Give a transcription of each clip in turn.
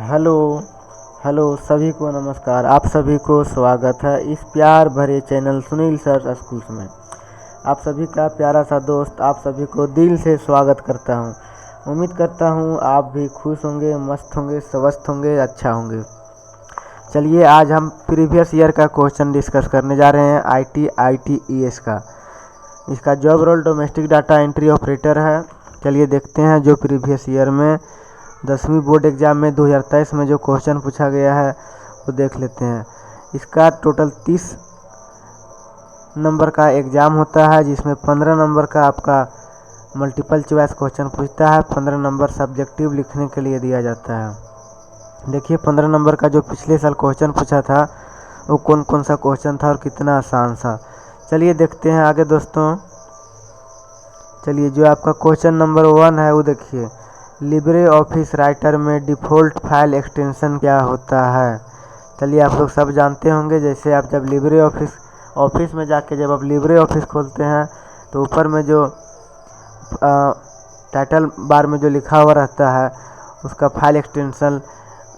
Hello hello सभी को नमस्कार। आप सभी को स्वागत है इस प्यार भरे चैनल सुनील सर स्कूल्स में। आप सभी का प्यारा सा दोस्त आप सभी को दिल से स्वागत करता हूं। उम्मीद करता हूं आप भी खुश होंगे, मस्त होंगे, स्वस्थ होंगे, अच्छा होंगे। चलिए आज हम प्रीवियस ईयर का क्वेश्चन डिस्कस करने जा रहे हैं ITES का। इसका job role domestic data entry operator है। चलिए देखते हैं जो प्रीवियस ईयर में 10वीं बोर्ड एग्ज़ाम में 2023 में जो क्वेश्चन पूछा गया है वो देख लेते हैं। इसका टोटल 30 नंबर का एग्ज़ाम होता है, जिसमें 15 नंबर का आपका मल्टीपल चॉइस क्वेश्चन पूछता है, 15 नंबर सब्जेक्टिव लिखने के लिए दिया जाता है। देखिए 15 नंबर का जो पिछले साल क्वेश्चन पूछा था वो कौन कौन सा क्वेश्चन था और कितना आसान था। चलिए देखते हैं आगे दोस्तों। चलिए जो आपका क्वेश्चन नंबर 1 है वो देखिए, लिब्रे ऑफिस राइटर में डिफ़ॉल्ट फाइल एक्सटेंशन क्या होता है। चलिए आप लोग सब जानते होंगे, जैसे आप जब लिब्रे ऑफिस में जाके जब आप लिब्रे ऑफिस खोलते हैं तो ऊपर में जो टाइटल बार में जो लिखा हुआ रहता है उसका फाइल एक्सटेंशन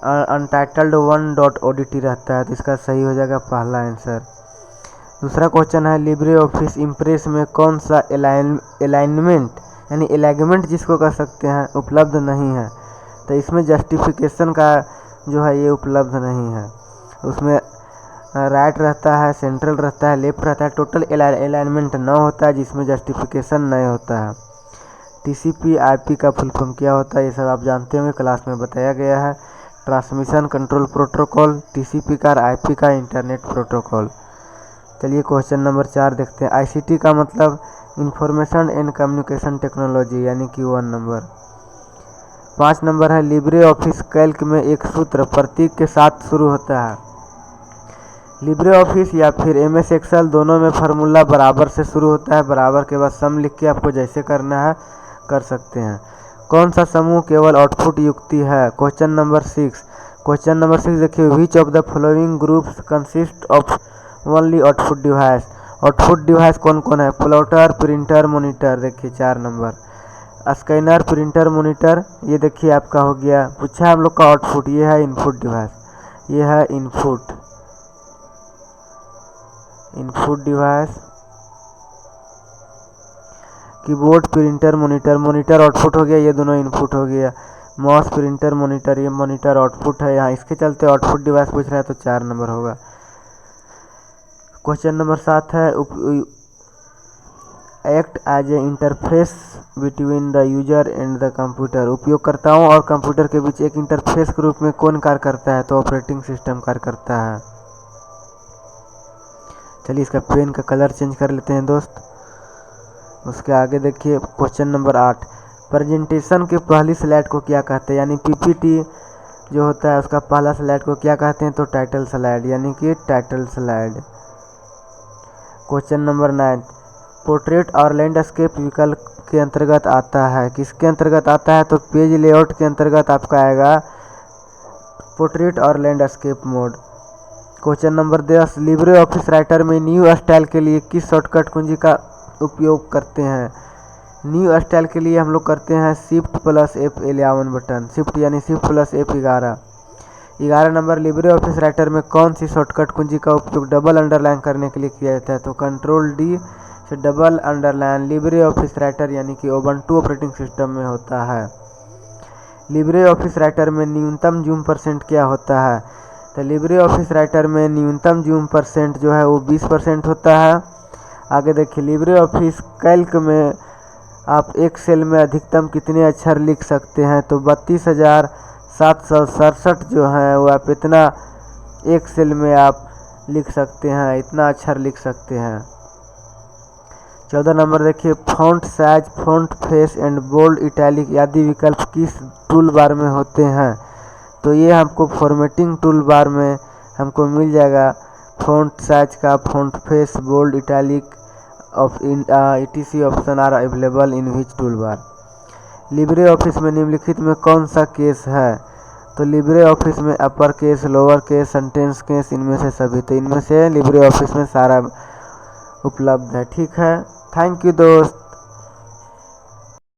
अनटाइटल्ड 1.odt रहता है, तो इसका सही हो जाएगा पहला आंसर। दूसरा क्वेश्चन है, लिब्रे ऑफिस इम्प्रेस में कौन सा अलाइनमेंट यानी एलिगमेंट जिसको कह सकते हैं उपलब्ध नहीं है। तो इसमें जस्टिफिकेशन का जो है ये उपलब्ध नहीं है। उसमें राइट रहता है, सेंट्रल रहता है, लेफ्ट रहता है, टोटल अलाइनमेंट 9 होता है जिसमें जस्टिफिकेशन नहीं होता है। TCP IP का फुल फॉर्म क्या होता है ये सब आप जानते होंगे, क्लास में बताया गया है। ट्रांसमिशन कंट्रोल प्रोटोकॉल, TCP का IP का इंटरनेट प्रोटोकॉल। चलिए क्वेश्चन नंबर 4 देखते हैं। ICT का मतलब इंफॉर्मेशन एंड कम्युनिकेशन टेक्नोलॉजी यानी कि 1 नंबर। 5 नंबर है, लिब्रे ऑफिस कैल्क में एक सूत्र प्रतीक के साथ शुरू होता है। लिब्रे ऑफिस या फिर MS एक्सेल दोनों में फार्मूला बराबर से शुरू होता है, बराबर के बाद सम लिख के आपको जैसे करना है कर सकते हैं। कौन सा समूह केवल आउटपुट युक्ति है। Question number 6। क्वेश्चन नंबर 6 देखिए, which of the following groups consist of only output device. Output device कौन कौन है, प्लॉटर, प्रिंटर, मॉनिटर। देखिए 4 नंबर, स्कैनर, प्रिंटर, मॉनिटर। ये देखिए आपका हो गया, पूछा हम लोग का आउटपुट, ये है इनपुट डिवाइस, ये है input device. Keyboard, printer, monitor. Monitor output हो गया, ये दोनों इनपुट हो गया। माउस, प्रिंटर, मॉनिटर, ये मॉनिटर आउटपुट है, यहाँ इसके चलते आउटपुट डिवाइस पूछ रहा है तो 4 नंबर होगा। क्वेश्चन नंबर 7 है, act as a interface between the user and the computer. उपयोगकर्ताओं और कंप्यूटर के बीच एक इंटरफेस के रूप में कौन कार्य करता है, तो ऑपरेटिंग सिस्टम कार्य करता है। चलिए इसका पेन का कलर चेंज कर लेते हैं दोस्त। उसके आगे देखिए क्वेश्चन नंबर 8, प्रेजेंटेशन के पहली स्लाइड को क्या कहते हैं, यानी PPT जो होता है उसका पहला स्लाइड को क्या कहते हैं, तो टाइटल स्लाइड यानी कि title slide. Question number 9, portrait और लैंडस्केप विकल्प के अंतर्गत आता है। किसके अंतर्गत आता है, तो पेज लेआउट के अंतर्गत आपका आएगा पोर्ट्रेट और landscape mode. Question number 10, Libre office writer में न्यू स्टाइल के लिए किस शॉर्टकट कुंजी का उपयोग करते हैं। न्यू स्टाइल के लिए हम लोग करते हैं Shift+F11 बटन। शिफ्ट यानी Shift+F11। 11 number, Libre office writer में कौन सी शॉर्टकट कुंजी का उपयोग डबल अंडरलाइन करने के लिए किया जाता है, तो Ctrl+D से double underline Libre office writer यानी कि Ubuntu ऑपरेटिंग सिस्टम में होता है। लिब्रे ऑफिस राइटर में न्यूनतम जूम % क्या होता है, तो लिब्रे ऑफिस राइटर में न्यूनतम जूम % जो है वो 20% होता है। आगे देखिए, लिब्रे ऑफिस कैल्क में आप एक सेल में अधिकतम कितने अक्षर लिख सकते हैं, तो 32,767 जो है वो आप इतना एक सेल में आप लिख सकते हैं, इतना अक्षर लिख सकते हैं। 14 नंबर देखिए, font size, font face and bold, italic आदि विकल्प किस टूल बार में होते हैं, तो ये हमको फॉर्मेटिंग टूल बार में हमको मिल जाएगा। फॉन्ट साइज का, font face, bold, italic etc option are available in which tool bar. LibreOffice में निम्नलिखित में कौन सा केस है, तो लिब्रे ऑफिस में upper case, lower case, sentence case, इनमें से सभी। तो इनमें से लिब्रे ऑफिस में सारा उपलब्ध है। ठीक है, थैंक यू दोस्त।